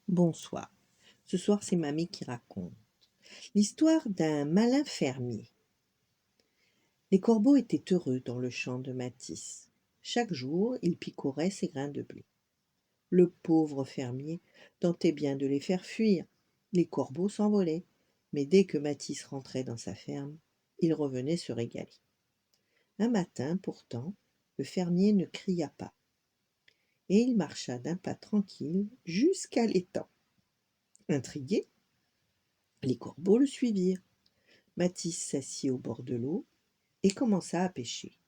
Bonsoir. Ce soir, c'est mamie qui raconte. L'histoire d'un malin fermier. Les corbeaux étaient heureux dans le champ de Matisse. Chaque jour, ils picoraient ses grains de blé. Le pauvre fermier tentait bien de les faire fuir. Les corbeaux s'envolaient, mais dès que Matisse rentrait dans sa ferme, il revenait se régaler. Un matin, pourtant, le fermier ne cria pas, et il marcha d'un pas tranquille jusqu'à l'étang. Intrigués, les corbeaux le suivirent. Matisse s'assit au bord de l'eau et commença à pêcher.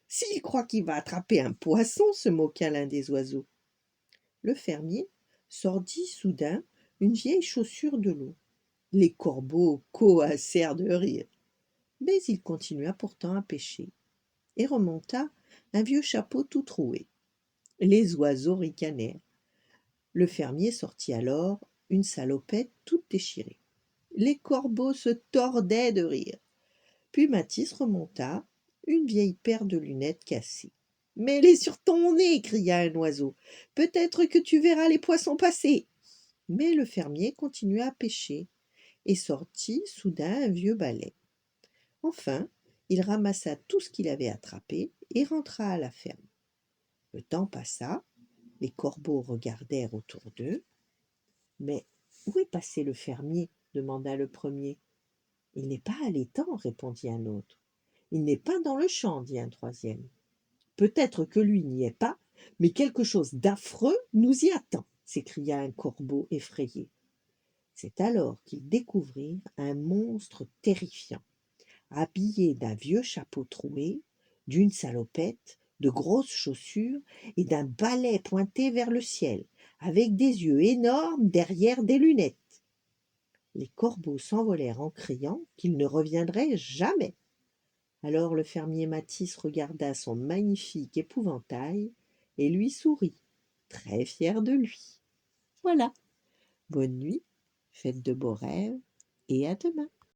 S'il croit qu'il va attraper un poisson, se moqua l'un des oiseaux. Le fermier sortit soudain une vieille chaussure de l'eau. Les corbeaux coassèrent de rire. Mais il continua pourtant à pêcher et remonta un vieux chapeau tout troué. Les oiseaux ricanèrent. Le fermier sortit alors une salopette toute déchirée. Les corbeaux se tordaient de rire. Puis Matisse remonta une vieille paire de lunettes cassées. « Mets-les sur ton nez !» cria un oiseau. « Peut-être que tu verras les poissons passer !» Mais le fermier continua à pêcher et sortit soudain un vieux balai. Enfin, il ramassa tout ce qu'il avait attrapé et rentra à la ferme. Le temps passa, les corbeaux regardèrent autour d'eux. « Mais où est passé le fermier ?» demanda le premier. « Il n'est pas à l'étang, » répondit un autre. « Il n'est pas dans le champ, » dit un troisième. « Peut-être que lui n'y est pas, mais quelque chose d'affreux nous y attend, » s'écria un corbeau effrayé. C'est alors qu'ils découvrirent un monstre terrifiant, habillé d'un vieux chapeau troué, d'une salopette, de grosses chaussures et d'un balai pointé vers le ciel, avec des yeux énormes derrière des lunettes. Les corbeaux s'envolèrent en criant qu'ils ne reviendraient jamais. Alors le fermier Matisse regarda son magnifique épouvantail et lui sourit, très fier de lui. Voilà. Bonne nuit, faites de beaux rêves et à demain.